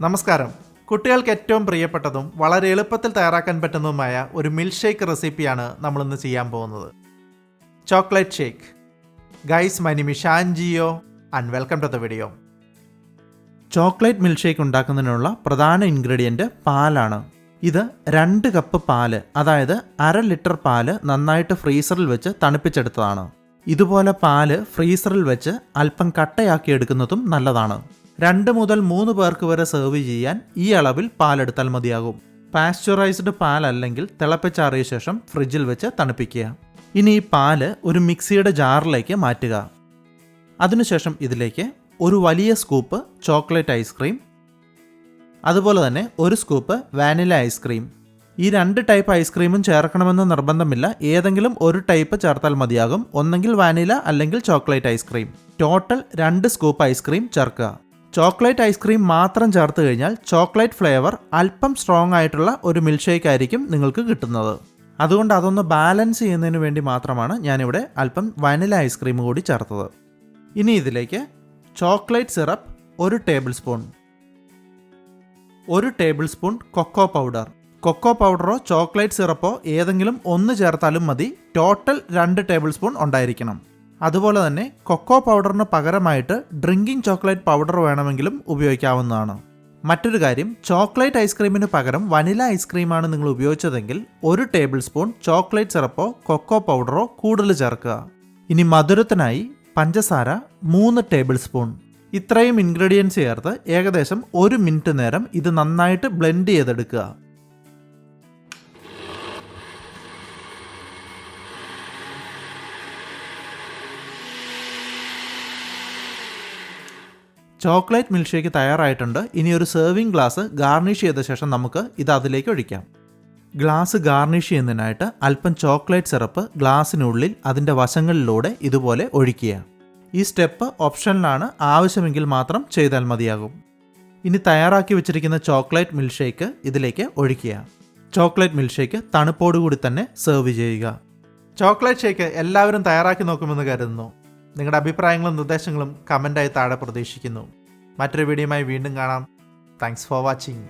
നമസ്കാരം. കുട്ടികൾക്ക് ഏറ്റവും പ്രിയപ്പെട്ടതും വളരെ എളുപ്പത്തിൽ തയ്യാറാക്കാൻ പറ്റുന്നതുമായ ഒരു മിൽക്ക് ഷേക്ക് റെസിപ്പിയാണ് നമ്മളിന്ന് ചെയ്യാൻ പോകുന്നത്. Chocolate shake. Guys, my name is Shanjio and welcome to the video. Chocolate milk shake ഉണ്ടാക്കുന്നതിനുള്ള പ്രധാന ഇൻഗ്രീഡിയൻറ്റ് പാലാണ്. ഇത് 2 കപ്പ് പാല്, അതായത് 1/2 ലിറ്റർ പാല് നന്നായിട്ട് ഫ്രീസറിൽ വെച്ച് തണുപ്പിച്ചെടുത്തതാണ്. ഇതുപോലെ പാല് ഫ്രീസറിൽ വെച്ച് അല്പം കട്ടയാക്കി എടുക്കുന്നതും നല്ലതാണ്. 2 മുതൽ 3 പേർക്ക് വരെ സെർവ് ചെയ്യാൻ ഈ അളവിൽ പാലെടുത്താൽ മതിയാകും. പാസ്ചറൈസ്ഡ് പാൽ അല്ലെങ്കിൽ തിളപ്പിച്ചാറിയ ശേഷം ഫ്രിഡ്ജിൽ വെച്ച് തണുപ്പിക്കുക. ഇനി ഈ പാല് ഒരു മിക്സിയുടെ ജാറിലേക്ക് മാറ്റുക. അതിനുശേഷം ഇതിലേക്ക് ഒരു വലിയ സ്കൂപ്പ് ചോക്ലേറ്റ് ഐസ്ക്രീം, അതുപോലെ തന്നെ 1 സ്കൂപ്പ് വാനില ഐസ്ക്രീം. ഈ 2 ടൈപ്പ് ഐസ്ക്രീമും ചേർക്കണമെന്ന് നിർബന്ധമില്ല, ഏതെങ്കിലും ഒരു ടൈപ്പ് ചേർത്താൽ മതിയാകും. ഒന്നെങ്കിൽ വാനില അല്ലെങ്കിൽ chocolate ice cream. Total 2 scoop ice cream ചേർക്കുക. ചോക്ലേറ്റ് ഐസ്ക്രീം മാത്രം ചേർത്ത് കഴിഞ്ഞാൽ ചോക്ലേറ്റ് ഫ്ലേവർ അല്പം സ്ട്രോങ് ആയിട്ടുള്ള ഒരു മിൽക്ക് ഷേക്ക് ആയിരിക്കും നിങ്ങൾക്ക് കിട്ടുന്നത്. അതുകൊണ്ട് അതൊന്ന് ബാലൻസ് ചെയ്യുന്നതിന് വേണ്ടി മാത്രമാണ് ഞാനിവിടെ അല്പം വാനില ഐസ്ക്രീം കൂടി ചേർത്തത്. ഇനി ഇതിലേക്ക് chocolate syrup 1 tablespoon, 1 tablespoon cocoa powder. Cocoa പൗഡറോ ചോക്ലേറ്റ് സിറപ്പോ ഏതെങ്കിലും ഒന്ന് ചേർത്താലും മതി. ടോട്ടൽ 2 ടേബിൾ സ്പൂൺ ഉണ്ടായിരിക്കണം. അതുപോലെ തന്നെ കൊക്കോ പൗഡറിന് പകരമായിട്ട് ഡ്രിങ്കിങ് ചോക്ലേറ്റ് പൗഡർ വേണമെങ്കിലും ഉപയോഗിക്കാവുന്നതാണ്. മറ്റൊരു കാര്യം, ചോക്ലേറ്റ് ഐസ്ക്രീമിന് പകരം വനില ഐസ്ക്രീമാണ് നിങ്ങൾ ഉപയോഗിച്ചതെങ്കിൽ 1 ടേബിൾ സ്പൂൺ ചോക്ലേറ്റ് സിറപ്പോ കൊക്കോ പൗഡറോ കൂടുതൽ ചേർക്കുക. ഇനി മധുരത്തിനായി പഞ്ചസാര 3 ടേബിൾ സ്പൂൺ. ഇത്രയും ഇൻഗ്രീഡിയൻസ് ചേർത്ത് ഏകദേശം 1 മിനിറ്റ് നേരം ഇത് നന്നായിട്ട് ബ്ലെൻഡ് ചെയ്തെടുക്കുക. ചോക്ലേറ്റ് മിൽക്ക് ഷേക്ക് തയ്യാറായിട്ടുണ്ട്. ഇനി ഒരു സെർവിങ് ഗ്ലാസ് ഗാർണിഷ് ചെയ്ത ശേഷം നമുക്ക് ഇത് അതിലേക്ക് ഒഴിക്കാം. ഗ്ലാസ് ഗാർണിഷ് ചെയ്യുന്നതിനായിട്ട് അല്പം ചോക്ലേറ്റ് സിറപ്പ് ഗ്ലാസ്സിനുള്ളിൽ അതിൻ്റെ വശങ്ങളിലൂടെ ഇതുപോലെ ഒഴിക്കുക. ഈ സ്റ്റെപ്പ് ഓപ്ഷനിലാണ്, ആവശ്യമെങ്കിൽ മാത്രം ചെയ്താൽ മതിയാകും. ഇനി തയ്യാറാക്കി വെച്ചിരിക്കുന്ന ചോക്ലേറ്റ് മിൽക്ക് ഷേക്ക് ഇതിലേക്ക് ഒഴിക്കുക. ചോക്ലേറ്റ് മിൽക്ക് ഷേക്ക് തണുപ്പോടുകൂടി തന്നെ സെർവ് ചെയ്യുക. ചോക്ലേറ്റ് ഷേക്ക് എല്ലാവരും തയ്യാറാക്കി നോക്കുമെന്ന് കരുതുന്നു. നിങ്ങളുടെ അഭിപ്രായങ്ങളും നിർദ്ദേശങ്ങളും കമൻ്റായി താഴെ പ്രതീക്ഷിക്കുന്നു. മറ്റൊരു വീഡിയോയുമായി വീണ്ടും കാണാം. Thanks for watching.